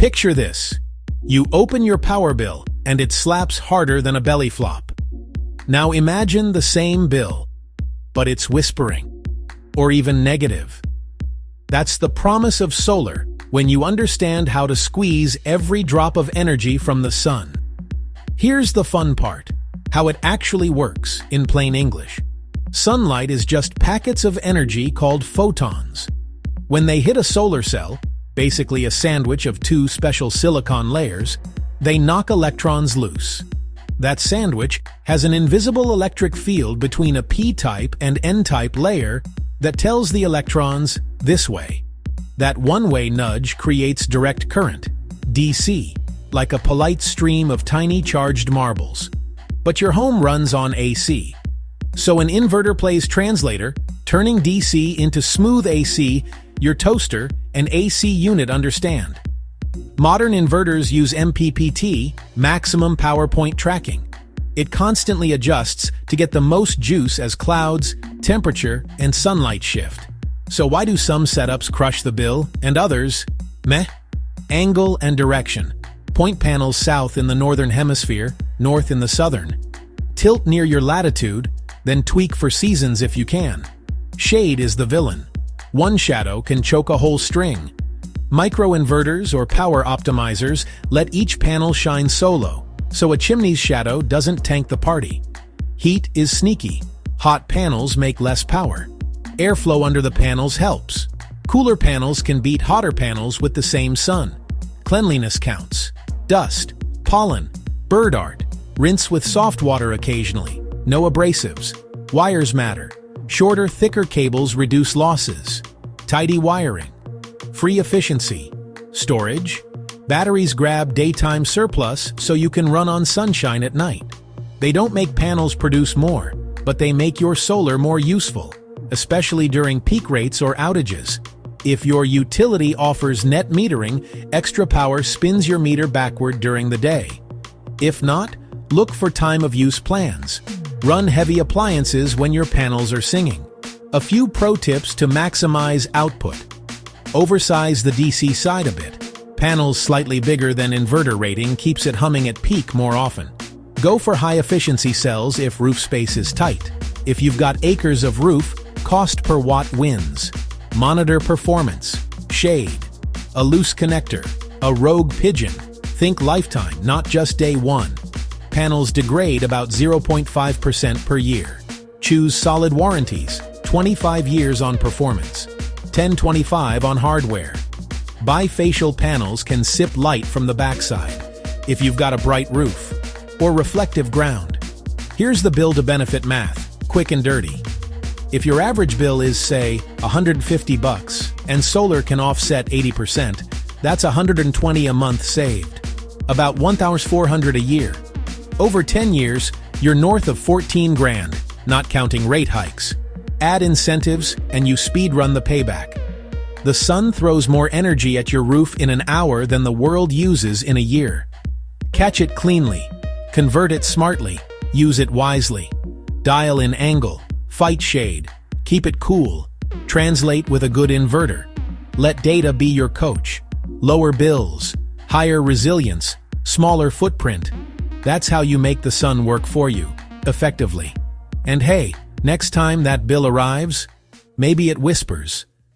Picture this. You open your power bill and it slaps harder than a belly flop. Now imagine the same bill, but it's whispering, or even negative. That's the promise of solar when you understand how to squeeze every drop of energy from the sun. Here's the fun part, how it actually works in plain English. Sunlight is just packets of energy called photons. When they hit a solar cell, basically a sandwich of two special silicon layers, they knock electrons loose. That sandwich has an invisible electric field between a p-type and n-type layer that tells the electrons this way. That one-way nudge creates direct current, DC, like a polite stream of tiny charged marbles. But your home runs on AC. So an inverter plays translator, turning DC into smooth AC. Your toaster and AC unit understand. Modern inverters use MPPT, maximum power point tracking. It constantly adjusts to get the most juice as clouds, temperature, and sunlight shift. So why do some setups crush the bill and others, meh? Angle and direction. Point panels south in the northern hemisphere, north in the southern. Tilt near your latitude, then tweak for seasons if you can. Shade is the villain. One shadow can choke a whole string. Microinverters or power optimizers let each panel shine solo, so a chimney's shadow doesn't tank the party. Heat is sneaky. Hot panels make less power. Airflow under the panels helps. Cooler panels can beat hotter panels with the same sun. Cleanliness counts. Dust, pollen, bird art. Rinse with soft water occasionally. No abrasives. Wires matter. Shorter, thicker cables reduce losses. Tidy wiring. Free efficiency. Storage. Batteries grab daytime surplus so you can run on sunshine at night. They don't make panels produce more, but they make your solar more useful, especially during peak rates or outages. If your utility offers net metering, extra power spins your meter backward during the day. If not, look for time of use plans. Run heavy appliances when your panels are singing. A few pro tips to maximize output. Oversize the DC side a bit. Panels slightly bigger than inverter rating keeps it humming at peak more often. Go for high-efficiency cells if roof space is tight. If you've got acres of roof, cost per watt wins. Monitor performance. Shade. A loose connector. A rogue pigeon. Think lifetime, not just day one. Panels degrade about 0.5% per year. Choose solid warranties, 25 years on performance, 10-25 on hardware. Bifacial panels can sip light from the backside if you've got a bright roof or reflective ground. Here's the bill to benefit math, quick and dirty. If your average bill is, say, $150 and solar can offset 80%, that's $120 a month saved. About $1,400 a year. Over 10 years, you're north of 14 grand, not counting rate hikes. Add incentives and you speed run the payback. The sun throws more energy at your roof in an hour than the world uses in a year. Catch it cleanly. Convert it smartly. Use it wisely. Dial in angle. Fight shade. Keep it cool. Translate with a good inverter. Let data be your coach. Lower bills. Higher resilience. Smaller footprint. That's how you make the sun work for you, effectively. And hey, next time that bill arrives, maybe it whispers,